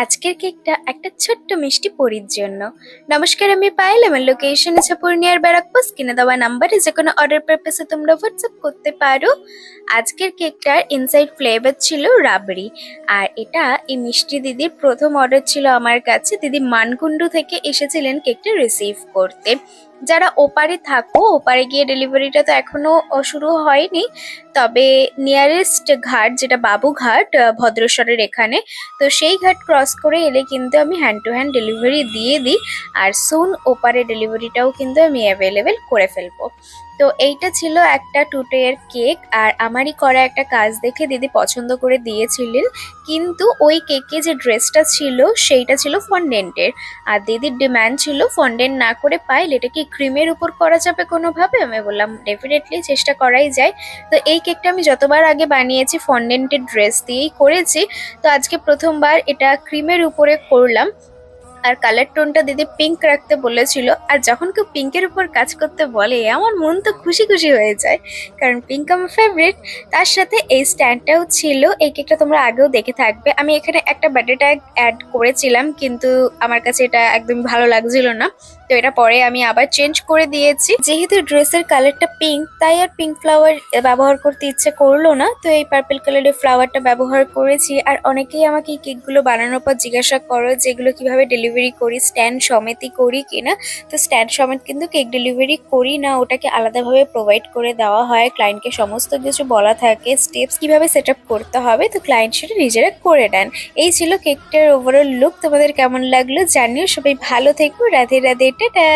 আজকের কেকটা একটা ছোট্ট মিষ্টি পরীর জন্য। নমস্কার, আমি পায়েল। আমার লোকেশন আছে পূর্ণিয়ার ব্যারাকপুর। স্ক্রিনে দেওয়া নাম্বারে যে কোনো অর্ডার পারপাসে তোমরা হোয়াটসঅ্যাপ করতে পারো। আজকের কেকটার ইনসাইড ফ্লেভার ছিল রাবড়ি। আর এটা এই মিষ্টি দিদির প্রথম অর্ডার ছিল আমার কাছে। দিদি মানকুণ্ডু থেকে এসেছিলেন কেকটা রিসিভ করতে। যারা ওপারে থাকো, ওপারে গিয়ে ডেলিভারিটা তো এখনো শুরু হয়নি, তবে নিয়ারেস্ট ঘাট যেটা বাবুঘাট, ভদ্রেশ্বরের এখানে, তো সেই ঘাট ক্রস করে এলে কিন্তু আমি হ্যান্ড টু হ্যান্ড ডেলিভারি দিয়ে দিই। আর সুন ওপারে ডেলিভারিটাও কিন্তু আমি অ্যাভেলেবেল করে ফেলবো। তো এইটা ছিল একটা টুটের কেক। আর আমারই করা একটা কাজ দেখে দিদি পছন্দ করে দিয়েছিলেন, কিন্তু ওই কেকে যে ড্রেসটা ছিল সেইটা ছিল ফন্ডেন্টের। আর দিদির ডিমান্ড ছিল ফন্ডেন্ট না করে পাইলে এটা কি ক্রিমের উপর করা যাবে কোনোভাবে। আমি বললাম ডেফিনেটলি চেষ্টা করাই যায়। তো এই কেকটা আমি যতবার আগে বানিয়েছি ফন্ডেন্টের ড্রেস দিয়েই করেছি। তো আজকে প্রথমবার এটা ক্রিমের উপরে করলাম। আর কালার টোনটা দিদি পিঙ্ক রাখতে বলেছিল। আর যখন কেউ পিঙ্কের উপর কাজ করতে বলে আমার মন তো খুশি খুশি হয়ে যায়, কারণ পিঙ্ক আমার ফেভারিট। তার সাথে এই স্ট্যান্ডটাও ছিল। এই কেকটা তোমরা আগেও দেখে থাকবে। আমি এখানে একটা বার্থডে ট্যাগ অ্যাড করেছিলাম, কিন্তু আমার কাছে এটা একদম ভালো লাগছিল না। তো এটা পরে আমি আবার চেঞ্জ করে দিয়েছি। যেহেতু ড্রেসের কালারটা পিঙ্ক, তাই আর পিঙ্ক ফ্লাওয়ার ব্যবহার করতে ইচ্ছে করলো না, তো এই পার্পল কালারের ফ্লাওয়ারটা ব্যবহার করেছি। আর অনেকেই আমাকে এই কেকগুলো বানানোর পর জিজ্ঞাসা করো যেগুলো কিভাবে ডেলিভারি করি, স্ট্যান্ড সমেতই করি কিনা। তো স্ট্যান্ড সমেত কিন্তু কেক ডেলিভারি করি না, ওটাকে আলাদাভাবে প্রোভাইড করে দেওয়া হয়। ক্লায়েন্টকে সমস্ত কিছু বলা থাকে, স্টেপস কিভাবে সেট আপ করতে হবে, তো ক্লায়েন্ট সেটা নিজেরা করে দেন। এই ছিল কেকটার ওভারঅল লুক। তোমাদের কেমন লাগলো জানিও। সবাই ভালো থেকো। রাধে রাধে, টাটা।